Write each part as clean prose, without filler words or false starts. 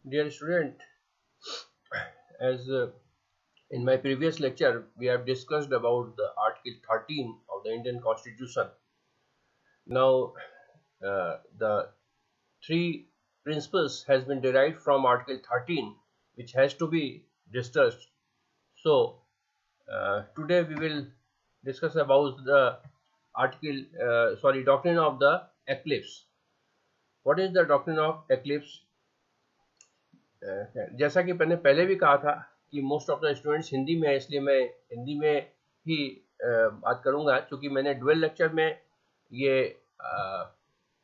Dear student, as in my previous lecture, we have discussed about the Article 13 of the Indian Constitution. Now, the three principles has been derived from Article 13, which has to be discussed. So, today we will discuss about the doctrine of the eclipse. What is the doctrine of eclipse? जैसा कि मैंने पहले भी कहा था कि most of the students Hindi में है, इसलिए मैं हिंदी में ही बात करूंगा, क्योंकि मैंने डुअल लेक्चर में ये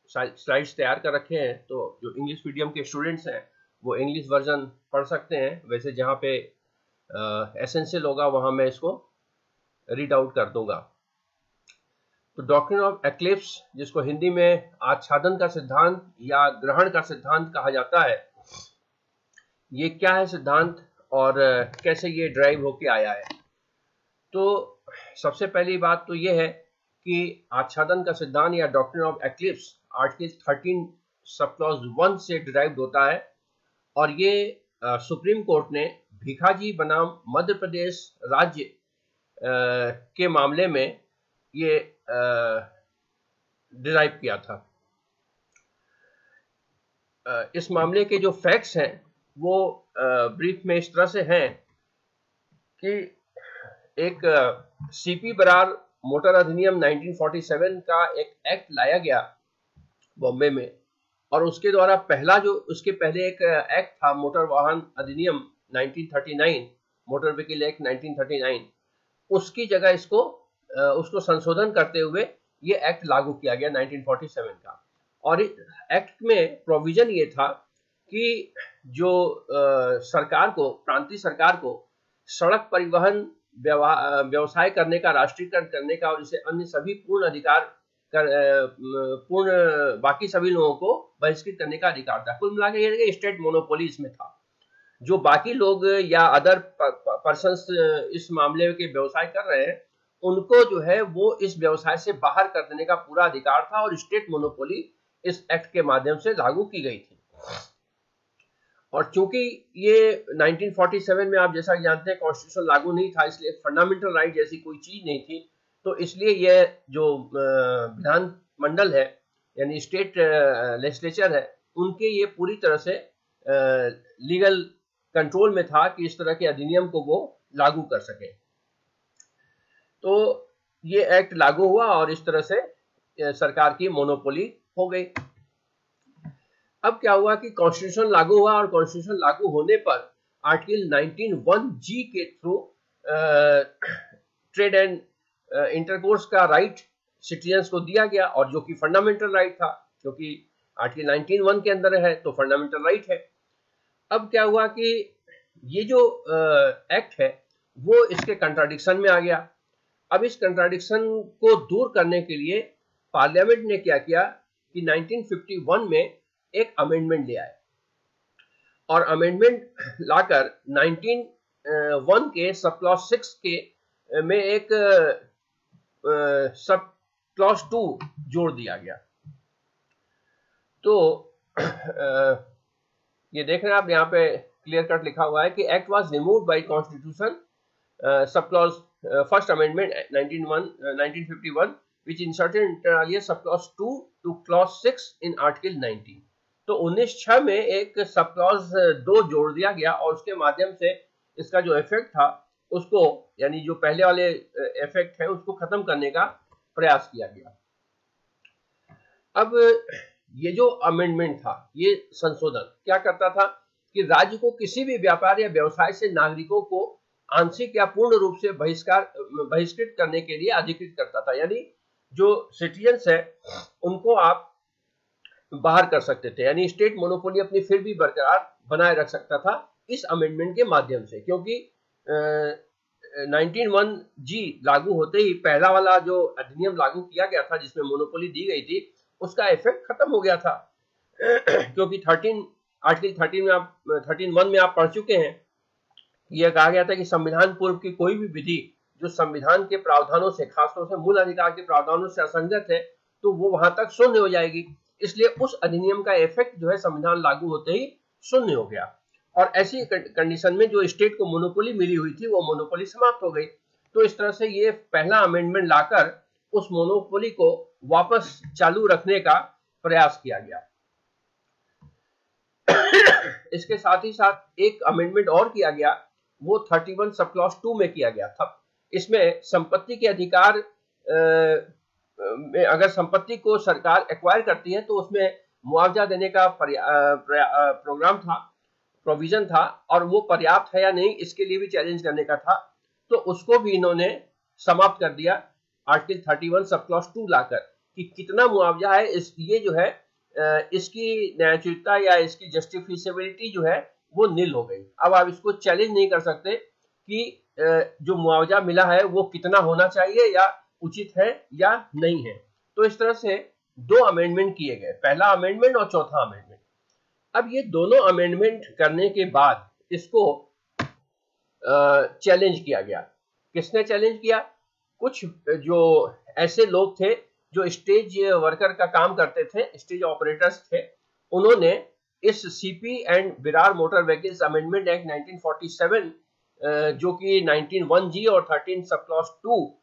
स्लाइड्स तैयार कर रखे हैं, तो जो इंग्लिश मीडियम के स्टूडेंट्स हैं वो इंग्लिश वर्जन पढ़ सकते हैं। वैसे जहाँ पे एसेंशियल होगा वहाँ मैं इसको रीड आउट कर दूंगा। तो डॉक्ट्रिन ऑफ एक्लिप्स, जिसको हिंदी में आच्छादन का सिद्धांत या ग्रहण का सिद्धांत कहा जाता है, ये क्या है सिद्धांत और कैसे ये ड्राइव होके आया है। तो सबसे पहली बात तो ये है कि आच्छादन का सिद्धांत या doctrine of eclipse article 13 sub clause 1 से ड्राइव होता है, और ये सुप्रीम कोर्ट ने भिखाजी बनाम मध्य प्रदेश राज्य के मामले में ये ड्राइव किया था। इस मामले के जो फैक्ट्स हैं वो ब्रीफ में इस तरह से हैं कि एक सीपी बरार मोटर अधिनियम 1947 का एक एक्ट लाया गया बॉम्बे में, और उसके द्वारा उसके पहले एक एक्ट था मोटर वाहन अधिनियम 1939, मोटर व्हीकल एक्ट 1939, उसकी जगह उसको संशोधन करते हुए ये एक्ट लागू किया गया 1947 का। और एक्ट में प्रोविजन ये था कि जो सरकार को, प्रांतीय सरकार को सड़क परिवहन व्यवसाय करने का, राष्ट्रीयकरण करने का और इसे अन्य सभी पूर्ण अधिकार बाकी सभी लोगों को बहिष्कृत करने का अधिकार था। कुल मिलाकर ये स्टेट मोनोपोली इसमें था। जो बाकी लोग या अदर पर्सन्स इस मामले के व्यवसाय कर रहे हैं, उनको जो है वो इस व्यवसाय से बाहर कर देने का पूरा अधिकार था, और स्टेट मोनोपोली इस एक्ट के माध्यम से लागू की गई थी। और चूंकि ये 1947 में आप जैसा जानते हैं कॉन्स्टिट्यूशन लागू नहीं था, इसलिए फंडामेंटल राइट जैसी कोई चीज नहीं थी, तो इसलिए ये जो विधान मंडल है यानी स्टेट लेजिस्लेचर है, उनके ये पूरी तरह से लीगल कंट्रोल में था कि इस तरह के अधिनियम को वो लागू कर सके। तो ये एक्ट लागू हुआ और इस तरह से सरकार की मोनोपोली हो गई। अब क्या हुआ कि कॉन्स्टिट्यूशन लागू हुआ, और कॉन्स्टिट्यूशन लागू होने पर आर्टिकल 19(1)(g) के थ्रू ट्रेड एंड इंटरकोर्स का राइट सिटीजन्स को दिया गया, और जो कि फंडामेंटल राइट था, क्योंकि आर्टिकल 19(1) के अंदर है तो फंडामेंटल राइट है। अब क्या हुआ कि ये जो एक्ट है वो इसके कंट्राडिक्शन में आ गया। अब इस कंट्राडिक्शन को दूर करने के लिए पार्लियामेंट ने क्या किया कि 1951 में एक अमेंडमेंट ले आए, और अमेंडमेंट लाकर 19(1) के सब क्लॉज 6 के में एक सब क्लॉज 2 जोड़ दिया गया। तो ये देख रहे हैं आप, यहाँ पे क्लियर कट लिखा हुआ है कि act was removed by constitution sub clause first amendment 1951 which inserted inter alia sub clause 2 to clause 6 in article 19। तो 1906 में एक सब क्लॉज 2 जोड़ दिया गया, और उसके माध्यम से इसका जो इफेक्ट था उसको, यानी जो पहले वाले इफेक्ट है उसको खत्म करने का प्रयास किया गया। अब ये जो अमेंडमेंट था, ये संशोधन क्या करता था कि राज्य को किसी भी व्यापार या व्यवसाय से नागरिकों को आंशिक या पूर्ण रूप से बहिष्कृत करने के लिए अधिकृत करता था। यानी जो सिटीजन्स है उनको आप बाहर कर सकते थे, यानी स्टेट मोनोपोली अपनी फिर भी बरकरार बनाए रख सकता था इस अमेंडमेंट के माध्यम से। क्योंकि 19(1)(g) लागू होते ही पहला वाला जो अधिनियम लागू किया गया था जिसमें मोनोपोली दी गई थी, उसका इफेक्ट खत्म हो गया था। क्योंकि आर्टिकल 13(1) में आप पढ़ चुके हैं, यह कहा गया था कि संविधान पूर्व की कोई भी विधि जो संविधान के प्रावधानों से, खासतौर से मूल अधिकार के प्रावधानों से असंगत है, तो वो वहां तक शून्य हो जाएगी। इसलिए उस अधिनियम का इफेक्ट जो है संविधान लागू होते ही शून्य हो गया। और ऐसी कंडीशन में जो स्टेट को मोनोपोली मिली हुई थी वो मोनोपोली समाप्त हो गई। तो इस तरह से ये पहला अमेंडमेंट लाकर उस मोनोपोली को वापस चालू रखने का प्रयास किया गया। इसके साथ ही साथ एक अमेंडमेंट और किया गया, वो 31 सब क्लॉज 2 में किया गया था। इसमें संपत्ति के अधिकार में अगर संपत्ति को सरकार एक्वायर करती है तो उसमें मुआवजा देने का प्रोग्राम था, प्रोविजन था, और वो पर्याप्त है या नहीं इसके लिए भी चैलेंज करने का था। तो उसको भी इन्होंने समाप्त कर दिया आर्टिकल 31 सब क्लॉज 2 लाकर, कि कितना मुआवजा है ये जो है इसकी न्यायोचितता या इसकी जस्टिफिकेबिलिटी जो है वो नील हो गई। अब आप इसको चैलेंज नहीं कर सकते कि जो मुआवजा मिला है वो कितना होना चाहिए या उचित है या नहीं है। तो इस तरह से दो अमेंडमेंट किए गए, पहला अमेंडमेंट और चौथा अमेंडमेंट। अब ये दोनों अमेंडमेंट करने के बाद इसको चैलेंज किया गया। किसने चैलेंज किया? कुछ जो ऐसे लोग थे जो स्टेज वर्कर का काम करते थे, स्टेज ऑपरेटर्स थे, उन्होंने इस CP and Virar motor vehicles amendment act 1947 जो कि 19(1)G और 13 सब क्लॉज 2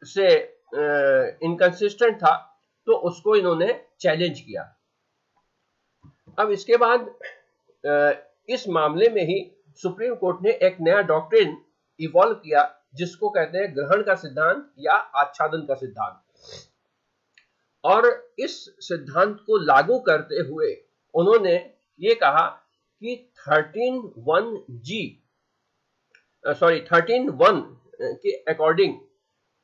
से इनकंसिस्टेंट था, तो उसको इन्होंने चैलेंज किया। अब इसके बाद इस मामले में ही सुप्रीम कोर्ट ने एक नया डॉक्ट्रिन इवॉल्व किया जिसको कहते हैं ग्रहण का सिद्धांत या आच्छादन का सिद्धांत। और इस सिद्धांत को लागू करते हुए उन्होंने ये कहा कि 13(1) के अकॉर्डिंग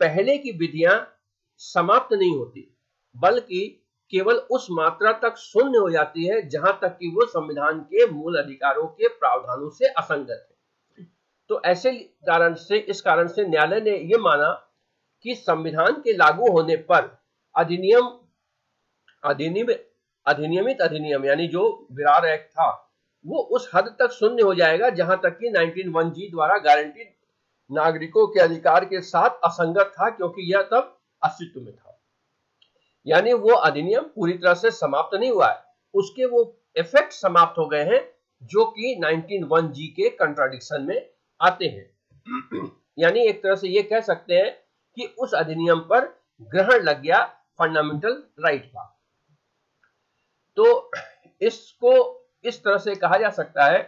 पहले की विधियां समाप्त नहीं होती, बल्कि केवल उस मात्रा तक शून्य हो जाती है जहां तक कि वो संविधान के मूल अधिकारों के प्रावधानों से असंगत है। तो इस कारण से न्यायालय ने यह माना कि संविधान के लागू होने पर अधिनियमित अधिनियम यानी जो विरार एक्ट था वो उस हद तक शून्य हो जाएगा जहां तक कि 19(1)G द्वारा गारंटीड नागरिकों के अधिकार के साथ असंगत था, क्योंकि यह तब अस्तित्व में था। यानी वो अधिनियम पूरी तरह से समाप्त नहीं हुआ है, उसके वो इफेक्ट समाप्त हो गए हैं जो कि 19(1)G के कंट्राडिक्शन में आते हैं। यानी एक तरह से ये कह सकते हैं कि उस अधिनियम पर ग्रहण लग गया फंडामेंटल राइट का। तो इसको इस तरह से कहा जा सकता है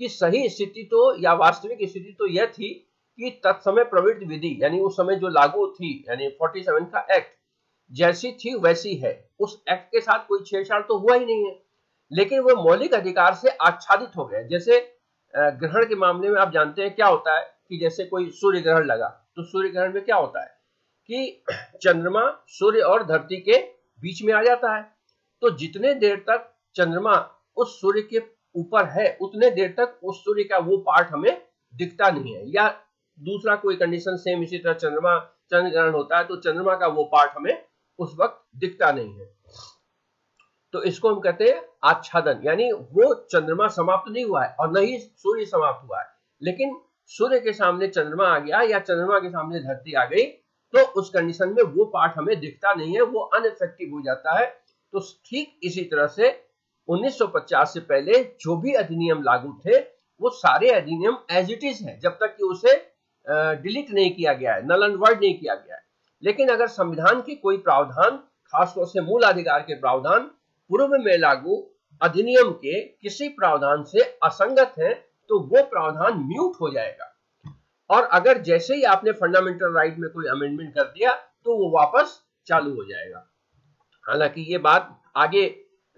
कि सही स्थिति तो या वास्तविक स्थिति तो यह थी कि तत्समय प्रवृत्त विधि यानी उस समय जो लागू थी यानी 47 का एक्ट जैसी थी वैसी है, उस एक्ट के साथ कोई छेड़छाड़ तो हुआ ही नहीं है, लेकिन वो मौलिक अधिकार से आच्छादित हो गए। जैसे ग्रहण के मामले में आप जानते हैं क्या होता है कि जैसे कोई सूर्य ग्रहण लगा तो सूर्य ग्रहण में क्या होता है कि चंद्रमा सूर्य और धरती के बीच में आ जाता है। तो जितने देर तक चंद्रमा उस सूर्य के ऊपर है उतने देर तक उस सूर्य का वो पार्ट हमें दिखता नहीं है। या दूसरा कोई कंडीशन सेम इसी तरह चंद्र ग्रहण होता है तो चंद्रमा का वो पार्ट हमें उस वक्त दिखता नहीं है। तो इसको हम कहते हैं आच्छादन, यानी वो चंद्रमा समाप्त नहीं हुआ है और न ही सूर्य समाप्त हुआ है, लेकिन सूर्य के सामने चंद्रमा आ गया या चंद्रमा के सामने धरती आ गई तो उस कंडीशन में वो पार्ट हमें दिखता नहीं है, वो अनइफेक्टिव हो जाता है। तो ठीक इसी तरह से 1950 से पहले जो भी अधिनियम लागू थे वो सारे अधिनियम एज इट इज है जब तक कि उसे डिलीट नहीं किया गया है, नल एंड वॉइड नहीं किया गया है। लेकिन अगर संविधान के कोई प्रावधान, खासतौर से मूल अधिकार के प्रावधान पूर्व में लागू अधिनियम के किसी प्रावधान से असंगत है तो वो प्रावधान म्यूट हो जाएगा, और अगर जैसे ही आपने फंडामेंटल राइट में कोई अमेंडमेंट कर दिया तो वो वापस चालू हो जाएगा। हालांकि ये बात आगे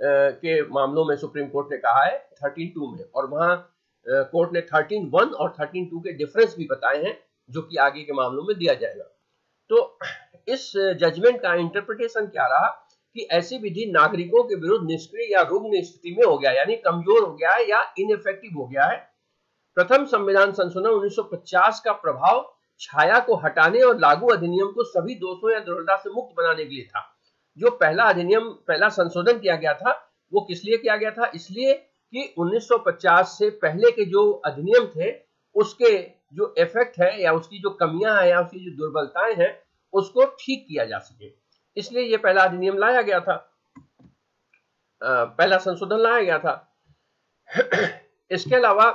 के मामलों में सुप्रीम कोर्ट ने कहा है 13(2) में, और वहां कोर्ट ने 13(1) और 13(2) के डिफरेंस भी बताए हैं जो कि आगे के मामलों में दिया जाएगा। तो इस जजमेंट का इंटरप्रिटेशन क्या रहा कि ऐसी विधि नागरिकों के विरुद्ध निष्क्रिय या रुग्ण स्थिति में हो गया, यानी कमजोर हो गया है या इनइफेक्टिव हो गया है। प्रथम संविधान संशोधन 1950 का प्रभाव छाया को हटाने और लागू अधिनियम को सभी दोषों या दुर्बलता से मुक्त बनाने के लिए था। जो पहला संशोधन किया गया था वो किस लिए किया गया था? इसलिए कि 1950 से पहले के जो अधिनियम थे उसके जो इफेक्ट है या उसकी जो कमियां हैं या उसकी जो दुर्बलताएं हैं उसको ठीक किया जा सके, इसलिए ये पहला अधिनियम लाया गया था, पहला संशोधन लाया गया था। इसके अलावा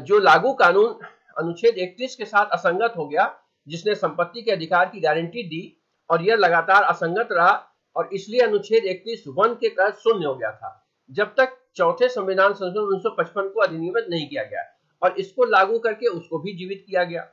जो लागू कानून अनुच्छेद 31 के साथ असंगत हो गया, जिसने संपत्ति के अधिकार की गारंटी दी और यह लगातार असंगत रहा और इसलिए अनुच्छेद 31(1) के तहत शून्य हो गया था जब तक चौथे संविधान संशोधन 1955 को अधिनियमित नहीं किया गया और इसको लागू करके उसको भी जीवित किया गया।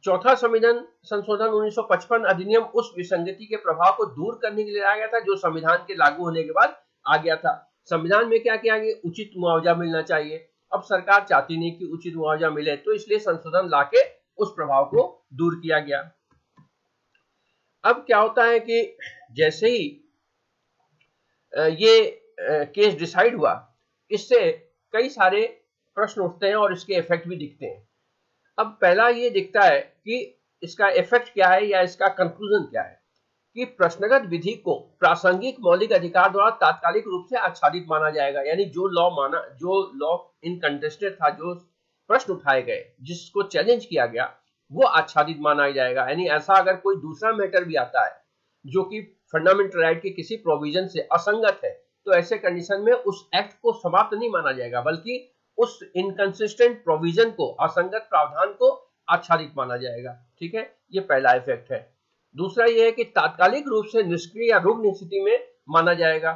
चौथा संविधान संशोधन 1955 अधिनियम उस विसंगति के प्रभाव को दूर करने के लिए लाया गया था जो संविधान के लागू होने के बाद आ गया था। संविधान में क्या किया गया, उचित मुआवजा मिलना चाहिए। अब सरकार चाहती नहीं कि उचित मुआवजा मिले, तो इसलिए संशोधन लाके उस प्रभाव को दूर किया गया। अब क्या होता है कि जैसे ही ये केस डिसाइड हुआ, इससे कई सारे प्रश्न उठते हैं और इसके इफेक्ट भी दिखते हैं। अब पहला ये दिखता है कि इसका इफेक्ट क्या है या इसका कंक्लूजन क्या है कि प्रश्नगत विधि को प्रासंगिक मौलिक अधिकार द्वारा तात्कालिक रूप से आच्छादित माना जाएगा। यानी जो लॉ इनकंटेस्टेड था, जो प्रश्न उठाए गए, जिसको चैलेंज किया गया, वो आच्छादित माना जाएगा। यानी ऐसा अगर कोई दूसरा मैटर भी आता है जो कि फंडामेंटल राइट के किसी प्रोविजन से असंगत है, तो ऐसे कंडीशन में उस एक्ट को समाप्त नहीं माना जाएगा, बल्कि उस इनकंसिस्टेंट प्रोविजन को, असंगत प्रावधान को आच्छादित माना जाएगा। ठीक है, ये पहला इफेक्ट है। दूसरा ये है कि तात्कालिक रूप से निष्क्रिय या रुग्ण स्थिति में माना जाएगा,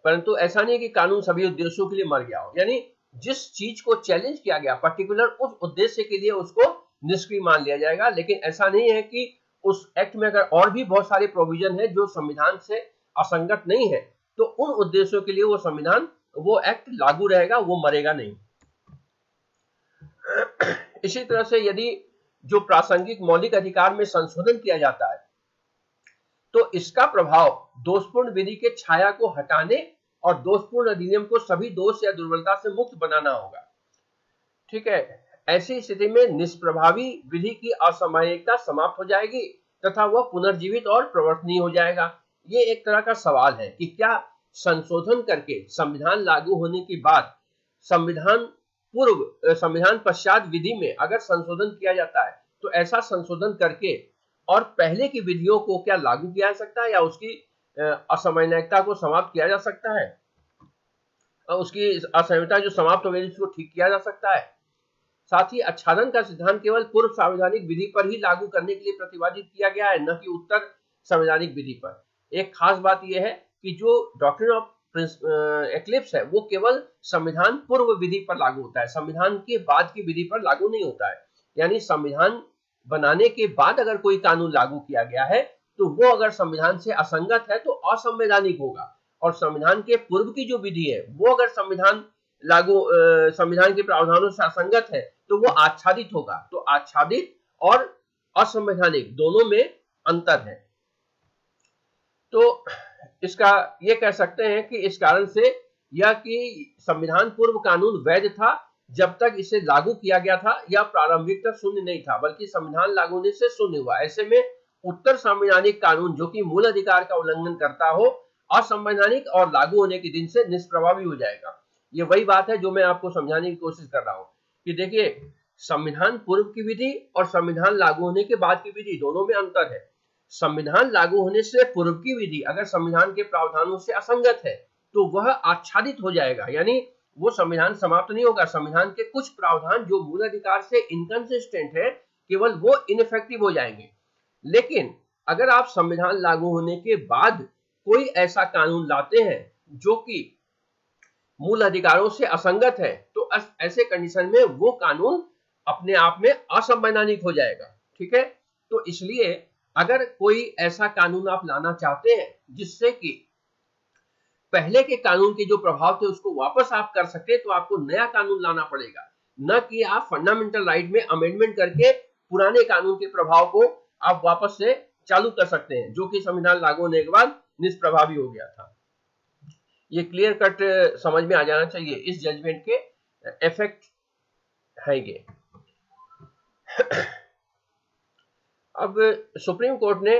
परंतु ऐसा नहीं कि कानून सभी उद्देश्यों के लिए मर गया हो। यानी जिस चीज को चैलेंज किया गया पर्टिकुलर उस उद्देश्य के लिए उसको निष्क्रिय मान लिया जाएगा, लेकिन ऐसा नहीं है कि उस एक्ट में अगर और भी बहुत सारे प्रोविजन है जो संविधान से असंगत नहीं है, तो उन उद्देश्यों के लिए वो एक्ट लागू रहेगा, वो मरेगा नहीं। इसी तरह से यदि जो प्रासंगिक मौलिक अधिकार में संशोधन किया जाता है, तो इसका प्रभाव दोषपूर्ण विधि के छाया को हटाने और दोषपूर्ण अधिनियम को सभी दोष या दुर्बलता से मुक्त बनाना होगा। ठीक है, ऐसी स्थिति में निष्प्रभावी विधि की असामयिकता समाप्त हो जाएगी तथा वह पुनर्जीवित और प्रवर्तनीय हो जाएगा। ये एक तरह का सवाल है कि क्या संशोधन करके संविधान लागू होने के बाद संविधान पश्चात विधि में अगर संशोधन किया जाता है, तो ऐसा संशोधन करके और पहले की विधियों को क्या लागू किया जा सकता है या उसकी असामयिकता को समाप्त किया जा सकता है, उसकी असमयता जो समाप्त हो गई उसको ठीक किया जा सकता है। साथ ही आच्छादन का सिद्धांत केवल पूर्व संवैधानिक विधि पर ही लागू करने के लिए प्रतिपादित किया गया है, न कि उत्तर संवैधानिक विधि पर। एक खास बात यह है कि जो डॉक्ट्रिन ऑफ एक्लिप्स है वो केवल संविधान पूर्व विधि पर लागू होता है, संविधान के बाद की विधि पर लागू नहीं होता है। यानी संविधान बनाने के बाद अगर कोई कानून लागू किया गया है तो वो अगर संविधान से असंगत है तो असंवैधानिक होगा, और संविधान के पूर्व की जो विधि है वो अगर संविधान के प्रावधानों से असंगत है तो वो आच्छादित होगा। तो आच्छादित और असंवैधानिक दोनों में अंतर है। तो इसका ये कह सकते हैं कि इस कारण से यह कि संविधान पूर्व कानून वैध था जब तक इसे लागू किया गया था, या प्रारंभिक तक शून्य नहीं था, बल्कि संविधान लागू होने से शून्य हुआ। ऐसे में उत्तर संवैधानिक कानून जो कि मूल अधिकार का उल्लंघन करता हो असंवैधानिक और लागू होने के दिन से निष्प्रभावी हो जाएगा। ये वही बात है जो मैं आपको समझाने की कोशिश कर रहा हूं कि देखिए, संविधान पूर्व की विधि और संविधान लागू होने के बाद की विधि दोनों में अंतर है। संविधान लागू होने से पूर्व की विधि अगर संविधान के प्रावधानों से असंगत है तो वह आच्छादित हो जाएगा, यानी वो संविधान समाप्त नहीं होगा। संविधान के कुछ प्रावधान जो मूल अधिकार से इनकंसिस्टेंट है केवल वो इनइफेक्टिव हो जाएंगे। लेकिन अगर आप संविधान लागू होने के बाद कोई ऐसा कानून लाते हैं जो कि मूल अधिकारों से असंगत है, तो ऐसे कंडीशन में वो कानून अपने आप में असंवैधानिक हो जाएगा। ठीक है, तो इसलिए अगर कोई ऐसा कानून आप लाना चाहते हैं जिससे कि पहले के कानून के जो प्रभाव थे उसको वापस आप कर सके, तो आपको नया कानून लाना पड़ेगा, न कि आप फंडामेंटल राइट में अमेंडमेंट करके पुराने कानून के प्रभाव को आप वापस से चालू कर सकते हैं, जो कि संविधान लागू होने के बाद निष्प्रभावी हो गया था। ये क्लियर कट समझ में आ जाना चाहिए इस जजमेंट के इफेक्ट है ये। अब सुप्रीम कोर्ट ने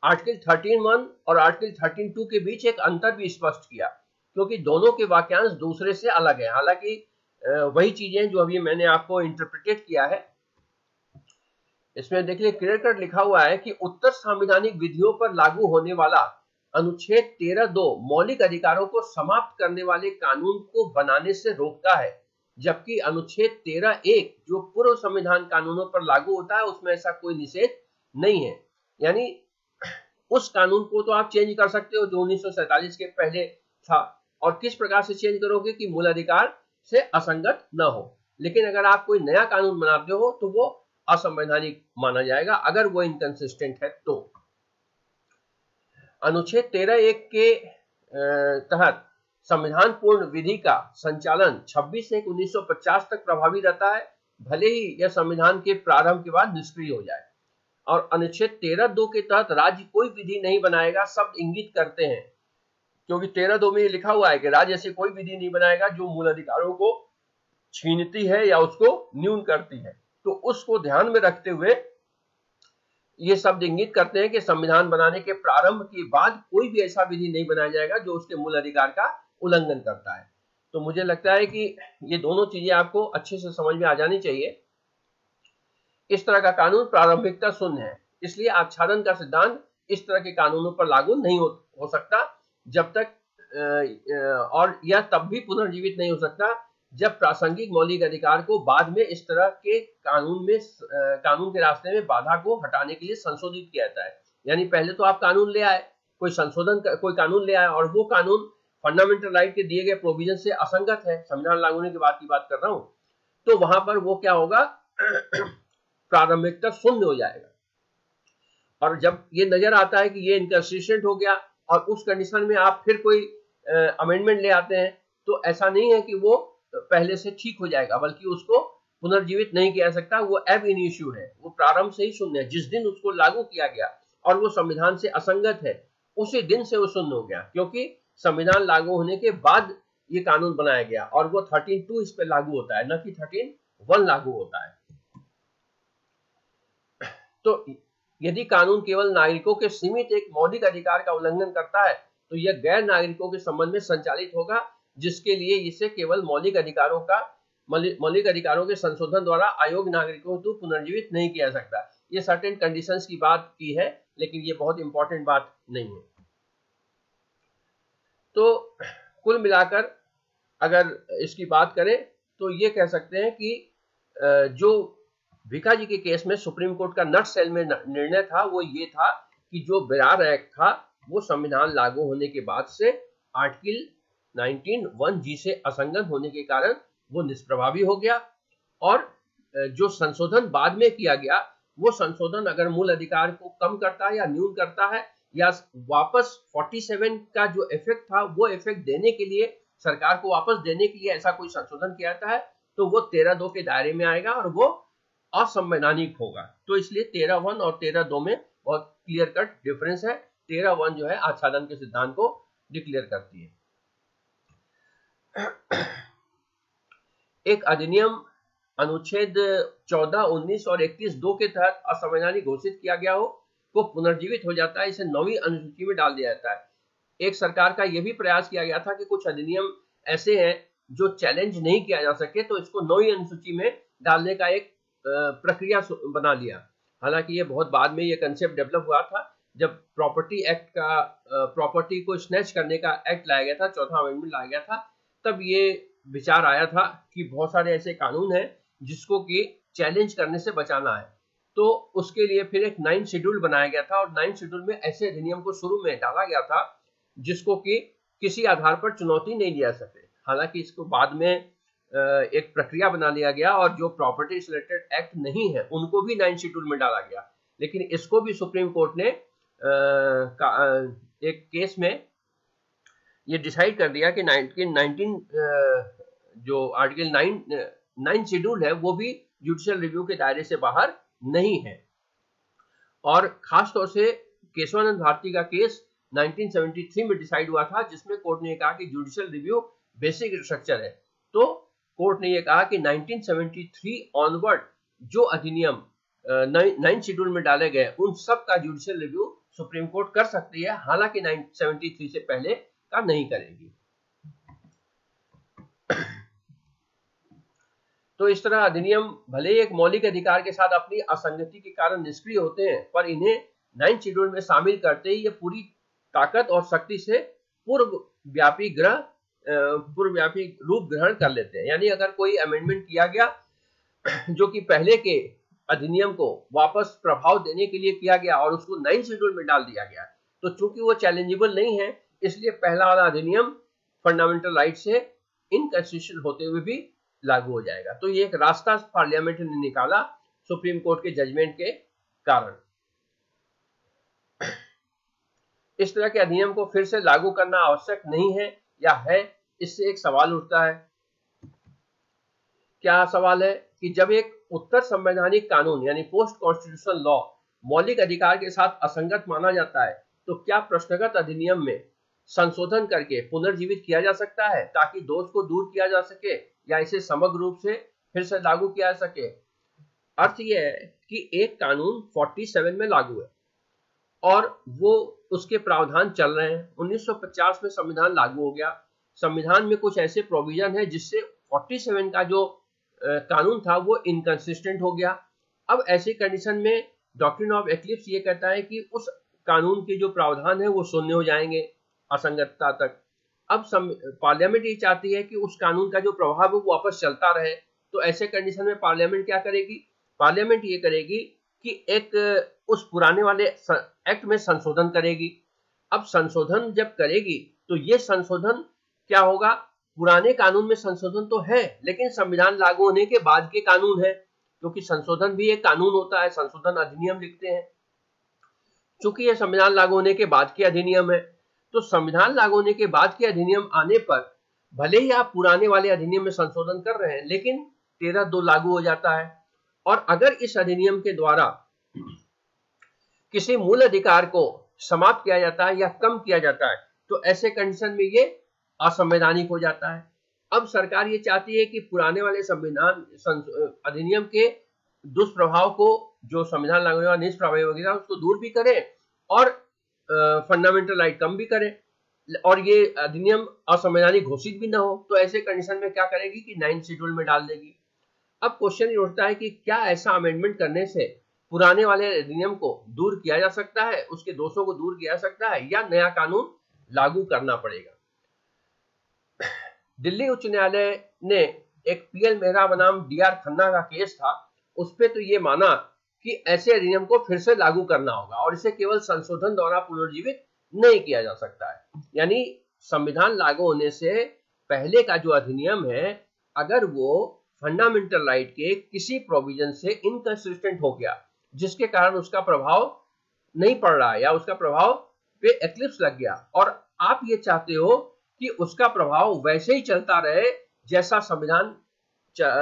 आर्टिकल 13(1) और आर्टिकल 13(2) के बीच एक अंतर भी स्पष्ट किया, क्योंकि दोनों के वाक्यांश दूसरे से अलग है। हालांकि वही चीजें जो अभी मैंने आपको इंटरप्रिटेट किया है, इसमें देखिए क्लियर कट लिखा हुआ है कि उत्तर संवैधानिक विधियों पर लागू होने वाला अनुच्छेद 13(2) मौलिक अधिकारों को समाप्त करने वाले कानून को बनाने से रोकता है, जबकि अनुच्छेद 13(1) जो पूर्व संविधान कानूनों पर लागू होता है उसमें ऐसा कोई निषेध नहीं है। यानी उस कानून को तो आप चेंज कर सकते हो जो 1947 के पहले था, और किस प्रकार से चेंज करोगे कि मूल अधिकार से असंगत न हो। लेकिन अगर आप कोई नया कानून बनाते हो तो वो असंवैधानिक माना जाएगा अगर वो इनकंसिस्टेंट है तो। अनुच्छेद 13(1) के तहत संविधान पूर्ण विधि का संचालन 26/1/1950 तक प्रभावी रहता है, भले ही यह संविधान के प्रारंभ के बाद निष्क्रिय हो जाए। और अनुच्छेद 13(2) के तहत राज्य कोई विधि नहीं बनाएगा शब्द इंगित करते हैं, क्योंकि 13(2) में ये लिखा हुआ है कि राज्य ऐसी कोई विधि नहीं बनाएगा जो मूल अधिकारों को छीनती है या उसको न्यून करती है। तो उसको ध्यान में रखते हुए ये शब्द इंगित करते हैं कि संविधान बनाने के प्रारंभ के बाद कोई भी ऐसा विधि नहीं बनाया जाएगा जो उसके मूल अधिकार का उल्लंघन करता है। तो मुझे लगता है कि ये दोनों चीजें आपको अच्छे से समझ में आ जानी चाहिए। इस तरह का कानून प्रारंभिकता शून्य है, इसलिए आच्छादन का सिद्धांत इस तरह के कानूनों पर लागू नहीं हो सकता जब तक, और यह तब भी पुनर्जीवित नहीं हो सकता जब प्रासंगिक मौलिक अधिकार को बाद में इस तरह के कानून के रास्ते में बाधा को हटाने के लिए संशोधित किया जाता है। यानी पहले तो आप कानून ले आए, कोई कानून ले आए और वो कानून फंडामेंटल राइट के दिए गए प्रोविजन से असंगत है, संविधान लागू होने के बाद की बात कर रहा हूं, तो वहां पर वो क्या होगा, प्रारंभिकता शून्य हो जाएगा। और जब ये नजर आता है कि ये इनकंसिस्टेंट हो गया और उस कंडीशन में आप फिर कोई अमेंडमेंट ले आते हैं, तो ऐसा नहीं है कि वो पहले से ठीक हो जाएगा, बल्कि उसको पुनर्जीवित नहीं किया जा सकता। वो एब इनिशियो है, वो प्रारंभ से ही शून्य है। जिस दिन उसको लागू किया गया और वो संविधान से असंगत है, उसी दिन से वो शून्य हो गया, क्योंकि संविधान लागू होने के बाद ये कानून बनाया गया और वो 13(2) इस पे लागू होता है, न कि 13(1) लागू होता है। तो यदि कानून केवल नागरिकों के सीमित एक मौलिक अधिकार का उल्लंघन करता है तो यह गैर नागरिकों के संबंध में संचालित होगा, जिसके लिए इसे केवल मौलिक अधिकारों के संशोधन द्वारा अयोग्य नागरिकों को पुनर्जीवित नहीं किया जा सकता। ये सर्टेन कंडीशंस की बात की है, लेकिन ये बहुत इंपॉर्टेंट बात नहीं है। तो कुल मिलाकर अगर इसकी बात करें तो ये कह सकते हैं कि जो भिका जी के केस में सुप्रीम कोर्ट का नट सेल में निर्णय था वो ये था कि जो बिरार एक्ट था वो संविधान लागू होने के बाद से आर्टिकल 19(1) से असंगत होने के कारण वो निष्प्रभावी हो गया, और जो संशोधन बाद में किया गया वो संशोधन अगर मूल अधिकार को कम करता है या न्यून करता है या वापस 47 का जो इफेक्ट था वो इफेक्ट देने के लिए, सरकार को वापस देने के लिए ऐसा कोई संशोधन किया जाता है तो वो 13(2) के दायरे में आएगा और वो असंवैधानिक होगा। तो इसलिए 13(1) और 13(2) में बहुत क्लियर कट डिफरेंस है। 13(1) जो है आच्छादन के सिद्धांत को डिक्लेयर करती है। एक अधिनियम अनुच्छेद 14, 19 और 21(2) के तहत असंवैधानिक घोषित किया गया हो को पुनर्जीवित हो जाता है, इसे 9वीं अनुसूची में डाल दिया जाता है। एक सरकार का यह भी प्रयास किया गया था कि कुछ अधिनियम ऐसे हैं जो चैलेंज नहीं किया जा सके, तो इसको 9वीं अनुसूची में डालने का एक प्रक्रिया बना लिया। हालांकि ये बहुत बाद में ये कंसेप्ट डेवलप हुआ था, जब प्रॉपर्टी एक्ट का प्रॉपर्टी को स्नैच करने का एक्ट लाया गया था, चौथा अमेंडमेंट लाया गया था, तब ये विचार आया था कि बहुत सारे ऐसे कानून हैं जिसको कि चैलेंज करने से बचाना है। तो उसके लिए फिर एक 9 शेड्यूल बनाया गया था और 9 शेड्यूल में ऐसे अधिनियम को शुरू में डाला गया था जिसको कि किसी आधार पर चुनौती नहीं दिया सके। हालांकि इसको बाद में एक प्रक्रिया बना लिया गया और जो प्रॉपर्टी रिलेटेड एक्ट नहीं है उनको भी 9 शेड्यूल में डाला गया, लेकिन इसको भी सुप्रीम कोर्ट ने एक केस में ये डिसाइड कर दिया कि 19 जो आर्टिकल 9 शेड्यूल है वो भी जुडिशियल रिव्यू के दायरे से बाहर नहीं है। और खास तौर से केशवानंद भारती का केस 1973 में डिसाइड हुआ था, जिसमें कोर्ट ने कहा कि जुडिशियल रिव्यू बेसिक स्ट्रक्चर है। तो कोर्ट ने यह कहा कि 1973 ऑनवर्ड जो अधिनियम 9 शेड्यूल में डाले गए उन सब का जुडिशियल रिव्यू सुप्रीम कोर्ट कर सकती है, हालांकि 1973 से पहले का नहीं करेगी। तो इस तरह अधिनियम भले एक मौलिक अधिकार के साथ अपनी असंगति के कारण निष्क्रिय होते हैं, पर इन्हें 9 शेड्यूल में शामिल करते ही ये पूरी ताकत और शक्ति से पूर्वव्यापी रूप ग्रहण कर लेते हैं। यानी अगर कोई अमेंडमेंट किया गया जो कि पहले के अधिनियम को वापस प्रभाव देने के लिए किया गया और उसको 9 शेड्यूल में डाल दिया गया, तो चूंकि वो चैलेंजेबल नहीं है, इसलिए पहला वाला अधिनियम फंडामेंटल राइट से इनकंसिस्टेंट होते हुए भी लागू हो जाएगा। तो ये एक रास्ता पार्लियामेंट ने निकाला सुप्रीम कोर्ट के जजमेंट के कारण। इस तरह के अधिनियम को फिर से लागू करना आवश्यक नहीं है या है, इससे एक सवाल उठता है। क्या सवाल है कि जब एक उत्तर संवैधानिक कानून यानी पोस्ट कॉन्स्टिट्यूशनल लॉ मौलिक अधिकार के साथ असंगत माना जाता है, तो क्या प्रश्नगत अधिनियम में संशोधन करके पुनर्जीवित किया जा सकता है ताकि दोष को दूर किया जा सके या इसे समग्र रूप से फिर से लागू किया जा सके? अर्थ यह है कि एक कानून 47 में लागू है और वो उसके प्रावधान चल रहे हैं। 1950 में संविधान लागू हो गया। संविधान में कुछ ऐसे प्रोविजन है जिससे 47 का जो कानून था वो इनकंसिस्टेंट हो गया। अब ऐसी कंडीशन में डॉक्ट्रिन ऑफ एक्लिप्स ये कहता है कि उस कानून के जो प्रावधान है वो शून्य हो जाएंगे असंगतता तक। अब पार्लियामेंट ये चाहती है कि उस कानून का जो प्रभाव है वो वापस चलता रहे। तो ऐसे कंडीशन में पार्लियामेंट क्या करेगी? पार्लियामेंट ये करेगी कि एक उस पुराने वाले एक्ट में संशोधन करेगी। अब संशोधन जब करेगी तो ये संशोधन क्या होगा? पुराने कानून में संशोधन तो है लेकिन संविधान लागू होने के बाद के कानून है, क्योंकि संशोधन भी एक कानून होता है, संशोधन अधिनियम लिखते हैं। चूंकि ये संविधान लागू होने के बाद के अधिनियम है, तो संविधान लागू होने के बाद के अधिनियम आने पर भले ही आप पुराने वाले अधिनियम में संशोधन कर रहे हैं लेकिन 13(2) लागू हो जाता है। और अगर इस अधिनियम के द्वारा किसी मूल अधिकार को समाप्त किया जाता है या कम किया जाता है तो ऐसे कंडीशन में ये असंवैधानिक हो जाता है। अब सरकार ये चाहती है कि पुराने वाले संविधान अधिनियम के दुष्प्रभाव को, जो संविधान लागू होगा निष्प्रभावी हो गया, उसको दूर भी करे और फंडामेंटल राइट कम भी करे और ये अधिनियम असंवैधानिक घोषित भी ना हो। तो ऐसे कंडीशन में क्या करेगी कि 9 शेड्यूल में डाल देगी। अब क्वेश्चन ये उठता है कि क्या ऐसा अमेंडमेंट करने से पुराने वाले अधिनियम को दूर किया जा सकता है, उसके दोषों को दूर किया जा सकता है, या नया कानून लागू करना पड़ेगा? दिल्ली उच्च न्यायालय ने एक पीएल मेहरा बनाम डीआर खन्ना का केस था, उस पे तो ये माना कि ऐसे अधिनियम को फिर से लागू करना होगा और इसे केवल संशोधन द्वारा पुनर्जीवित नहीं किया जा सकता है। यानी संविधान लागू होने से पहले का जो अधिनियम है, अगर वो फंडामेंटल राइट के किसी प्रोविजन से इनकंसिस्टेंट हो गया जिसके कारण उसका प्रभाव नहीं पड़ रहा है या उसका प्रभाव पे एक्लिप्स लग गया और आप ये चाहते हो कि उसका प्रभाव वैसे ही चलता रहे जैसा संविधान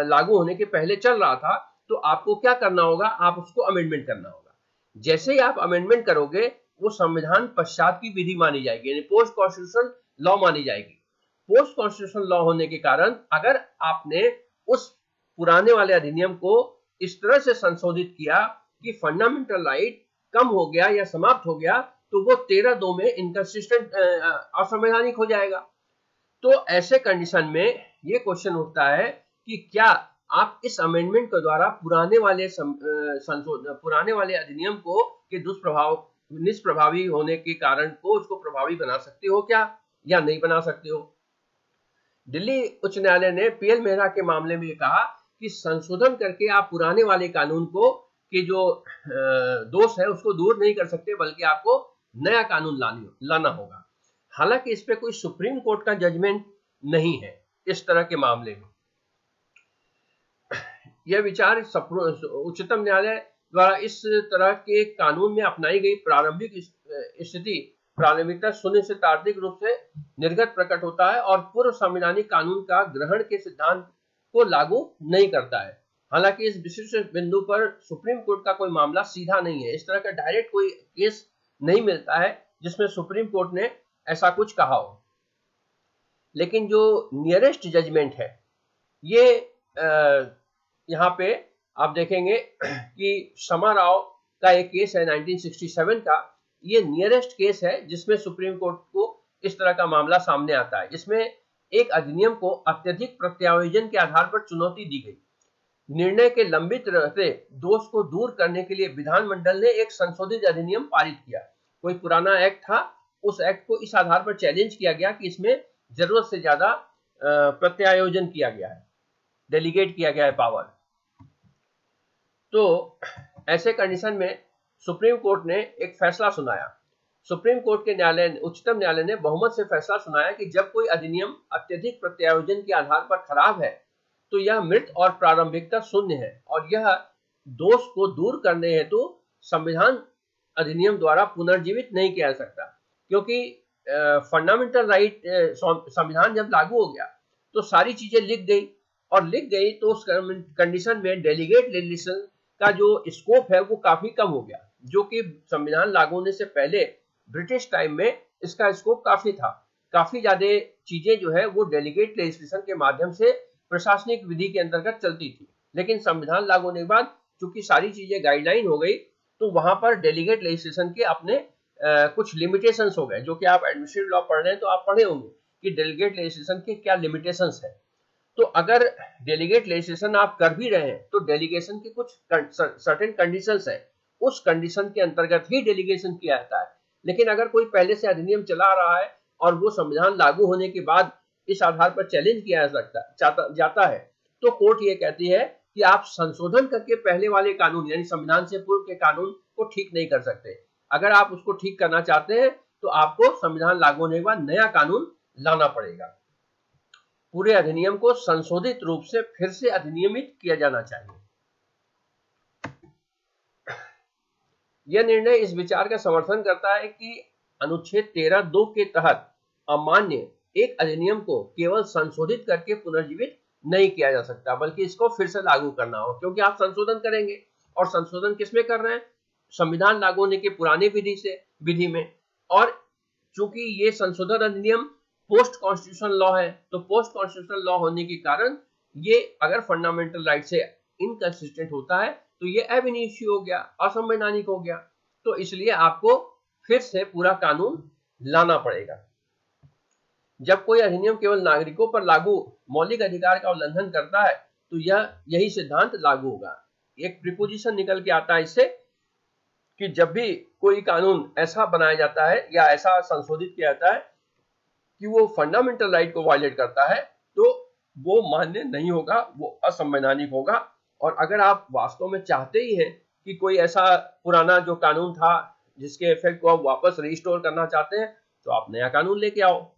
लागू होने के पहले चल रहा था, तो आपको क्या करना होगा? आप उसको अमेंडमेंट करना होगा। जैसे ही आप अमेंडमेंट करोगे वो संविधान पश्चात की विधि मानी जाएगी, यानी पोस्ट कॉन्स्टिट्यूशनल लॉ मानी जाएगी। पोस्ट कॉन्स्टिट्यूशनल लॉ होने के कारण अगर आपने उस पुराने वाले अधिनियम को इस तरह से संशोधित किया कि फंडामेंटल राइट कम हो गया या समाप्त हो गया, तो वो 13(2) में इनकंसिस्टेंट असंवैधानिक हो जाएगा। तो ऐसे कंडीशन में ये क्वेश्चन उठता है कि क्या आप इस अमेंडमेंट के द्वारा पुराने वाले अधिनियम को के दुष्प्रभाव निष्प्रभावी होने के कारण को उसको प्रभावी बना सकते हो क्या, या नहीं बना सकते हो? दिल्ली उच्च न्यायालय ने पीएल मेहरा के मामले में कहा कि संशोधन करके आप पुराने वाले कानून को के जो दोष है उसको दूर नहीं कर सकते, बल्कि आपको नया कानून लाना होगा। हालांकि इस पे कोई सुप्रीम कोर्ट का जजमेंट नहीं है इस तरह के मामले में। यह विचार उच्चतम न्यायालय द्वारा इस तरह के कानून में अपनाई गई प्रारंभिक स्थिति प्रारंभिकता शून्य से तार्किक रूप से निर्गत प्रकट होता है और पूर्व संवैधानिक कानून का ग्रहण के सिद्धांत को लागू नहीं करता है। हालांकि इस विशिष्ट बिंदु पर सुप्रीम कोर्ट का कोई मामला सीधा नहीं है। इस तरह का डायरेक्ट कोई केस नहीं मिलता है जिसमें सुप्रीम कोर्ट ने ऐसा कुछ कहा हो। लेकिन जो नियरेस्ट जजमेंट है ये यहाँ पे आप देखेंगे कि शमा राव का एक केस है 1967 का। ये नियरेस्ट केस है जिसमें सुप्रीम कोर्ट को इस तरह का मामला सामने आता है, जिसमें एक अधिनियम को अत्यधिक प्रत्यायोजन के आधार पर चुनौती दी गई। निर्णय के लंबित रहते दोष को दूर करने के लिए विधानमंडल ने एक संशोधित अधिनियम पारित किया। कोई पुराना एक्ट था उस एक्ट को इस आधार पर चैलेंज किया गया कि इसमें जरूरत से ज्यादा प्रत्यायोजन किया गया है, डेलीगेट किया गया है पावर। तो ऐसे कंडीशन में सुप्रीम कोर्ट ने एक फैसला सुनाया। सुप्रीम कोर्ट के उच्चतम न्यायालय ने बहुमत से फैसला सुनाया कि जब कोई अधिनियम अत्यधिक प्रत्यायोजन के आधार पर खराब है तो यह मृत और प्रारंभिकता शून्य है और यह दोष को दूर करने हेतु संविधान अधिनियम द्वारा पुनर्जीवित नहीं किया जा सकता, क्योंकि फंडामेंटल राइट संविधान जब लागू हो गया तो सारी चीजें लिख गई तो उस कंडीशन में डेलीगेट लेजिस्लेशन का जो स्कोप है वो काफी कम हो गया, जो कि संविधान लागू होने से पहले ब्रिटिश टाइम में इसका स्कोप काफी था। काफी ज्यादा चीजें जो है वो डेलीगेट लेजिस्लेशन के माध्यम से प्रशासनिक विधि के अंतर्गत चलती थी, लेकिन संविधान लागू होने के बाद चूंकि सारी चीजें गाइडलाइन हो गई तो वहां पर डेलीगेट लेजिस्लेशन के अपने कुछ लिमिटेशंस हो गए, जो कि आप एडमिनिस्ट्रेटिव लॉ पढ़ रहे हैं तो आप पढ़े होंगे कि डेलीगेट लेजिस्लेशन के क्या लिमिटेशंस है। तो अगर डेलीगेट लेजिस्लेशन आप कर भी रहे हैं तो डेलीगेशन के कुछ सर्टेन कंडीशंस है, उस कंडीशन के अंतर्गत ही डेलीगेशन किया जाता है। लेकिन अगर कोई पहले से अधिनियम चला रहा है और वो संविधान लागू होने के बाद इस आधार पर चैलेंज किया जाता है तो कोर्ट ये कहती है कि आप संशोधन करके पहले वाले कानून यानी संविधान से पूर्व के कानून को ठीक नहीं कर सकते। अगर आप उसको ठीक करना चाहते हैं तो आपको संविधान लागू होने के बाद नया कानून लाना पड़ेगा। पूरे अधिनियम को संशोधित रूप से फिर से अधिनियमित किया जाना चाहिए। यह निर्णय इस विचार का समर्थन करता है कि अनुच्छेद 13(2) के तहत अमान्य एक अधिनियम को केवल संशोधित करके पुनर्जीवित नहीं किया जा सकता, बल्कि इसको फिर से लागू करना हो, क्योंकि आप संशोधन करेंगे और संशोधन किसमें कर रहे हैं? संविधान लागू होने के पुराने विधि में। और चूंकि ये संशोधन अधिनियम पोस्ट कॉन्स्टिट्यूशनल लॉ है तो पोस्ट कॉन्स्टिट्यूशनल लॉ होने के कारण ये अगर फंडामेंटल राइट से इनकंसिस्टेंट होता है तो ये एब इनिशियो हो गया, असंवैधानिक हो गया। तो इसलिए आपको फिर से पूरा कानून लाना पड़ेगा। जब कोई अधिनियम केवल नागरिकों पर लागू मौलिक अधिकार का उल्लंघन करता है तो यही सिद्धांत लागू होगा। एक प्रीपोजिशन निकल के आता है इससे कि जब भी कोई कानून ऐसा बनाया जाता है या ऐसा संशोधित किया जाता है कि वो फंडामेंटल राइट को वायलेट करता है तो वो मान्य नहीं होगा, वो असंवैधानिक होगा। और अगर आप वास्तव में चाहते ही हैं कि कोई ऐसा पुराना जो कानून था जिसके इफेक्ट को आप वापस रिस्टोर करना चाहते हैं तो आप नया कानून लेके आओ।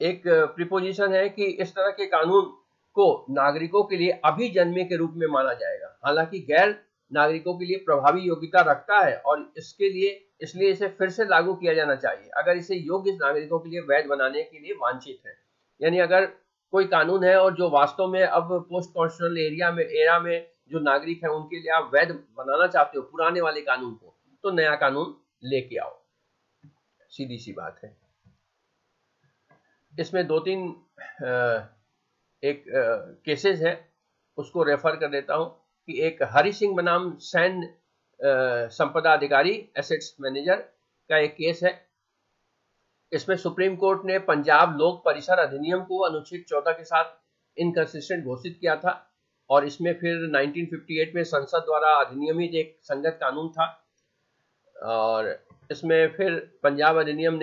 एक प्रीपोजिशन है कि इस तरह के कानून को नागरिकों के लिए अभिजन्मे के रूप में माना जाएगा, हालांकि गैर नागरिकों के लिए प्रभावी योग्यता रखता है और इसलिए इसे फिर से लागू किया जाना चाहिए अगर इसे योग्य नागरिकों के लिए वैध बनाने के लिए वांछित है। यानी अगर कोई कानून है और जो वास्तव में अब पोस्ट कॉन्स्टिट्यूशनल एरा में जो नागरिक है उनके लिए आप वैध बनाना चाहते हो पुराने वाले कानून को, तो नया कानून लेके आओ, सीधी सी बात है। इसमें 2-3 केसेस है, उसको रेफर कर देता हूं कि एक हरि सिंह बनाम सैन संपदा अधिकारी एसेट्स मैनेजर का एक केस है। इसमें सुप्रीम कोर्ट ने पंजाब लोक परिसर अधिनियम को अनुच्छेद 14 के साथ इनकंसिस्टेंट घोषित किया था और इसमें फिर 1958 में संसद द्वारा अधिनियमित एक संगत कानून था। और इसमें फिर पंजाब अधिनियम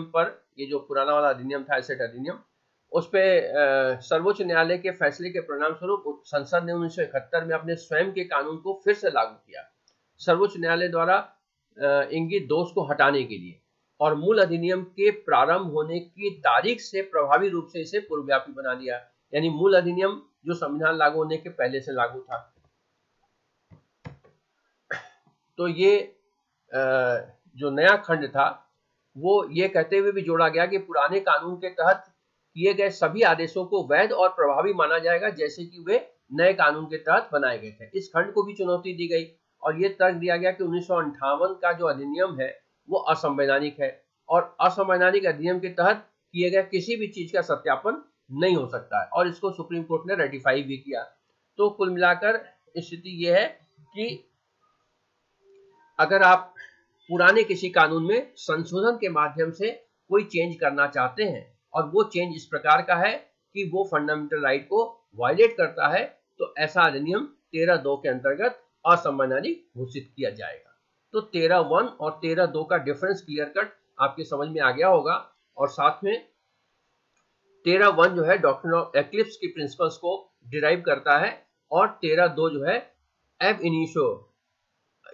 पर ये जो पुराना वाला अधिनियम था एसेट अधिनियम, उस पे सर्वोच्च न्यायालय के फैसले के परिणाम स्वरूप संसद ने 1971 में अपने स्वयं के कानून को फिर से लागू किया, सर्वोच्च न्यायालय द्वारा इंगित दोष को हटाने के लिए, और मूल अधिनियम के प्रारंभ होने की तारीख से प्रभावी रूप से इसे पूर्वव्यापी बना दिया। यानी मूल अधिनियम जो संविधान लागू होने के पहले से लागू था। तो ये जो नया खंड था वो ये कहते हुए भी जोड़ा गया कि पुराने कानून के तहत किए गए सभी आदेशों को वैध और प्रभावी माना जाएगा जैसे कि वे नए कानून के तहत बनाए गए थे। इस खंड को भी चुनौती दी गई और ये तर्क दिया गया कि 1958 का जो अधिनियम है वो असंवैधानिक है और असंवैधानिक अधिनियम के तहत किए गए किसी भी चीज का सत्यापन नहीं हो सकता है, और इसको सुप्रीम कोर्ट ने रेटिफाई भी किया। तो कुल मिलाकर स्थिति यह है कि अगर आप पुराने किसी कानून में संशोधन के माध्यम से कोई चेंज करना चाहते हैं और वो चेंज इस प्रकार का है कि वो फंडामेंटल राइट को वायलेट करता है, तो ऐसा अधिनियम 13(2) के अंतर्गत असंवैधानिक घोषित किया जाएगा। तो 13(1) और 13(2) का डिफरेंस क्लियर कट आपके समझ में आ गया होगा। और साथ में 13(1) जो है डॉक्ट्रिन ऑफ एक्लिप्स की प्रिंसिपल्स को डिराइव करता है, और 13(2) जो है एब इनिशियो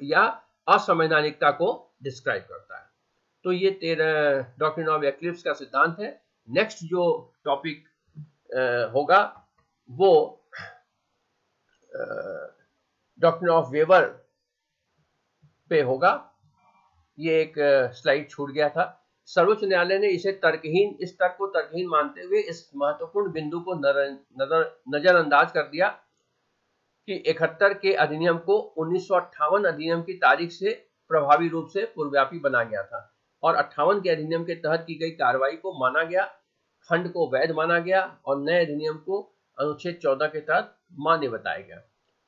या असंवैधानिकता को डिस्क्राइब करता है। तो ये 13 डॉक्ट्रिन ऑफ एक्लिप्स का सिद्धांत है। नेक्स्ट जो टॉपिक होगा वो डॉक्ट्रिन ऑफ वेबर पे होगा। ये एक स्लाइड छूट गया था। सर्वोच्च न्यायालय ने इस तर्क को तर्कहीन मानते हुए इस महत्वपूर्ण बिंदु को नजरअंदाज कर दिया कि 71 के अधिनियम को 1958 अधिनियम की तारीख से प्रभावी रूप से पूर्वव्यापी बना गया था, और 58 के अधिनियम के तहत की गई कार्रवाई को माना गया, खंड को वैध माना गया, और नए अधिनियम को अनुच्छेद 14 के तहत मान्य बताया गया।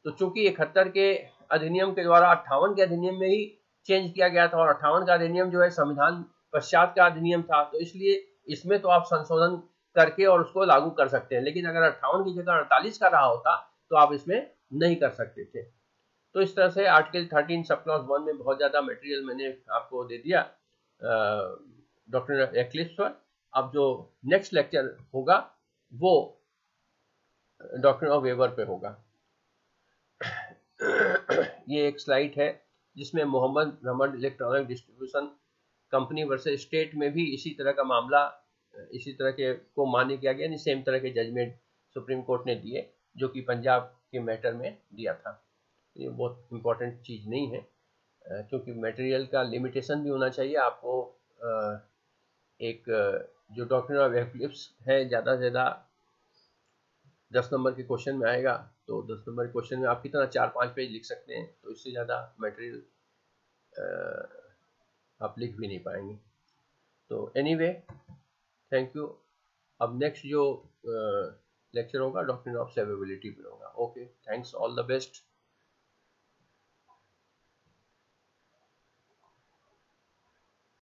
तो चूंकि 71 के अधिनियम के द्वारा 58 के अधिनियम में ही चेंज किया गया था, और 58 का अधिनियम जो है संविधान पश्चात का अधिनियम था, तो इसलिए इसमें तो आप संशोधन करके और उसको लागू कर सकते हैं। लेकिन अगर 58 की जगह 48 का रहा होता तो आप इसमें नहीं कर सकते थे। तो इस तरह से आर्टिकल 13 सब क्लॉज 1 में बहुत ज्यादा मटेरियल मैंने आपको दे दिया डॉक्ट्रिन ऑफ एक्लिप्स पर। अब जो नेक्स्ट लेक्चर होगा वो डॉक्ट्रिन ऑफ वेबर पे होगा। ये एक स्लाइड है जिसमें Mohammad Raman electronic distribution company versus state में भी इसी तरह का मामला, इसी तरह के को मान्य किया गया, यानी सेम तरह के जजमेंट सुप्रीम कोर्ट ने दिए जो कि पंजाब के मैटर में दिया था। ये बहुत इंपॉर्टेंट चीज़ नहीं है, क्योंकि मटेरियल का लिमिटेशन भी होना चाहिए। आपको एक जो डॉक्ट्रिन ऑफ एक्लिप्स है ज़्यादा से ज़्यादा 10 नंबर के क्वेश्चन में आएगा, तो 10 नंबर के क्वेश्चन में आप कितना 4-5 पेज लिख सकते हैं, तो इससे ज़्यादा मटेरियल आप लिख भी नहीं पाएंगे। तो एनीवे, थैंक यू। अब नेक्स्ट जो लेक्चर होगा डॉक्ट्रिन ऑफ सर्वाइवेबिलिटी पे होगा। Okay, thanks, all the best.